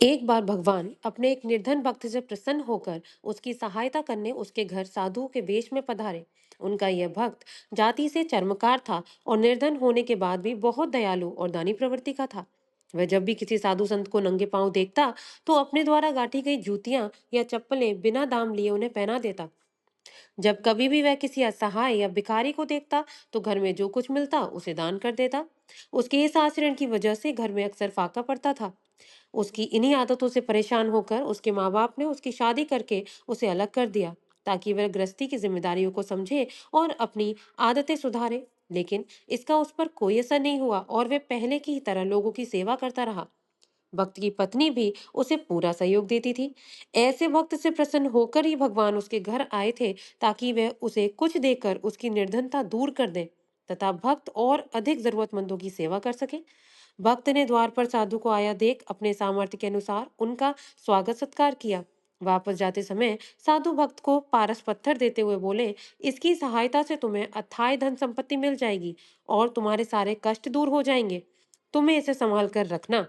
एक बार भगवान अपने एक निर्धन भक्त से प्रसन्न होकर उसकी सहायता करने उसके घर साधु के वेश में पधारे। उनका यह भक्त जाति से चर्मकार था और निर्धन होने के बाद भी बहुत दयालु और दानी प्रवृत्ति का था। वह जब भी किसी साधु संत को नंगे पांव देखता तो अपने द्वारा गांठी गई जूतियां या चप्पलें बिना दाम लिए उन्हें पहना देता। जब कभी भी वह किसी असहाय या भिखारी को देखता तो घर में जो कुछ मिलता उसे दान कर देता। उसके इस आचरण की वजह से घर में अक्सर फाका पड़ता था। उसकी इन्हीं आदतों से परेशान होकर उसके माँ बाप ने उसकी शादी करके उसे अलग कर दिया ताकि वह गृहस्थी की जिम्मेदारियों को समझे और अपनी आदतें सुधारे। लेकिन इसका उस पर कोई असर नहीं हुआ और वह पहले की ही तरह लोगों की सेवा करता रहा। भक्त की पत्नी भी उसे पूरा सहयोग देती थी। ऐसे भक्त से प्रसन्न होकर ही भगवान उसके घर आए थे ताकि वह उसे कुछ देकर उसकी निर्धनता दूर कर दे तथा भक्त और अधिक जरूरतमंदों की सेवा कर सके। भक्त ने द्वार पर साधु को आया देख अपने सामर्थ्य के अनुसार उनका स्वागत सत्कार किया। वापस जाते समय साधु भक्त को पारस पत्थर देते हुए बोले, इसकी सहायता से तुम्हें अथाय धन संपत्ति मिल जाएगी और तुम्हारे सारे कष्ट दूर हो जाएंगे। तुम्हें इसे संभाल कर रखना।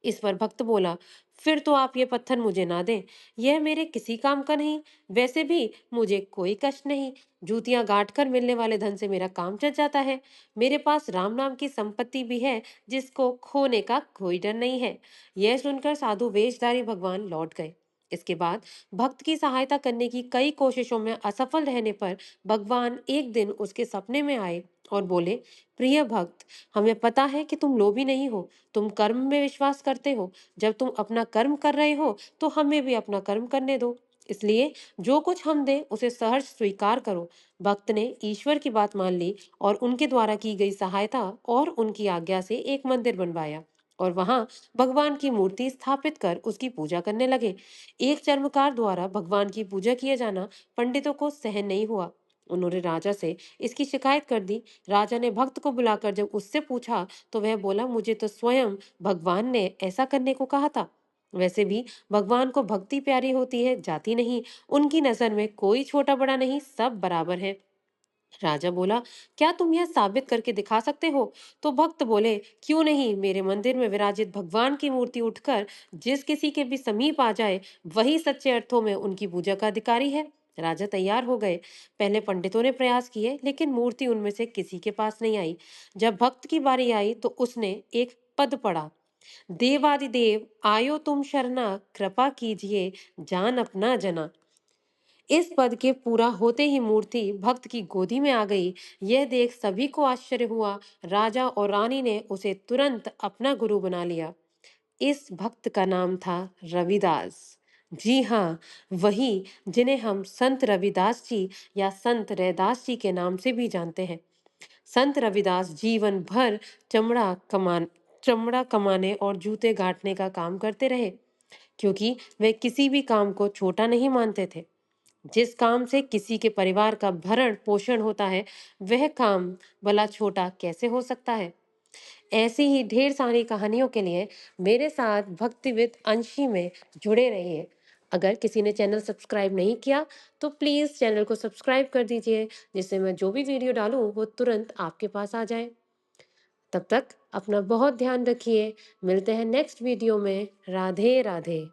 इस पर भक्त बोला, फिर तो आप ये पत्थर मुझे ना दें, यह मेरे किसी काम का नहीं। वैसे भी मुझे कोई कष्ट नहीं, जूतियां गांठ कर मिलने वाले धन से मेरा काम चल जाता है। मेरे पास राम नाम की संपत्ति भी है जिसको खोने का कोई डर नहीं है। यह सुनकर साधु वेशधारी भगवान लौट गए। इसके बाद भक्त की सहायता करने की कई कोशिशों में असफल रहने पर भगवान एक दिन उसके सपने में आए और बोले, प्रिय भक्त, हमें पता है कि तुम लोभी नहीं हो, तुम कर्म में विश्वास करते हो। जब तुम अपना कर्म कर रहे हो तो हमें भी अपना कर्म करने दो। इसलिए जो कुछ हम दें उसे सहर्ष स्वीकार करो। भक्त ने ईश्वर की बात मान ली और उनके द्वारा की गई सहायता और उनकी आज्ञा से एक मंदिर बनवाया और वहां भगवान की मूर्ति स्थापित कर उसकी पूजा करने लगे। एक चर्मकार द्वारा भगवान की पूजा किया जाना पंडितों को सहन नहीं हुआ। उन्होंने राजा से इसकी शिकायत कर दी। राजा ने भक्त को बुलाकर जब उससे पूछा तो वह बोला, मुझे तो स्वयं भगवान ने ऐसा करने को कहा था। वैसे भी भगवान को भक्ति प्यारी होती है, जाति नहीं। उनकी नजर में कोई छोटा बड़ा नहीं, सब बराबर है। राजा बोला, क्या तुम यह साबित करके दिखा सकते हो? तो भक्त बोले, क्यों नहीं, मेरे मंदिर में विराजित भगवान की मूर्ति उठकर जिस किसी के भी समीप आ जाए वही सच्चे अर्थों में उनकी पूजा का अधिकारी है। राजा तैयार हो गए। पहले पंडितों ने प्रयास किए लेकिन मूर्ति उनमें से किसी के पास नहीं आई। जब भक्त की बारी आई तो उसने एक पद पढ़ा, देवादिदेव आयो तुम शरणा, कृपा कीजिए जान अपना जना। इस पद के पूरा होते ही मूर्ति भक्त की गोदी में आ गई। यह देख सभी को आश्चर्य हुआ। राजा और रानी ने उसे तुरंत अपना गुरु बना लिया। इस भक्त का नाम था रविदास। जी हाँ, वही जिन्हें हम संत रविदास जी या संत रैदास जी के नाम से भी जानते हैं। संत रविदास जीवन भर चमड़ा कमान चमड़ा कमाने और जूते गांठने का काम करते रहे, क्योंकि वे किसी भी काम को छोटा नहीं मानते थे। जिस काम से किसी के परिवार का भरण पोषण होता है, वह काम भला छोटा कैसे हो सकता है। ऐसी ही ढेर सारी कहानियों के लिए मेरे साथ भक्तिविद अंशी में जुड़े रहिए। अगर किसी ने चैनल सब्सक्राइब नहीं किया तो प्लीज चैनल को सब्सक्राइब कर दीजिए, जिससे मैं जो भी वीडियो डालूं वो तुरंत आपके पास आ जाए। तब तक अपना बहुत ध्यान रखिए। मिलते हैं नेक्स्ट वीडियो में। राधे राधे।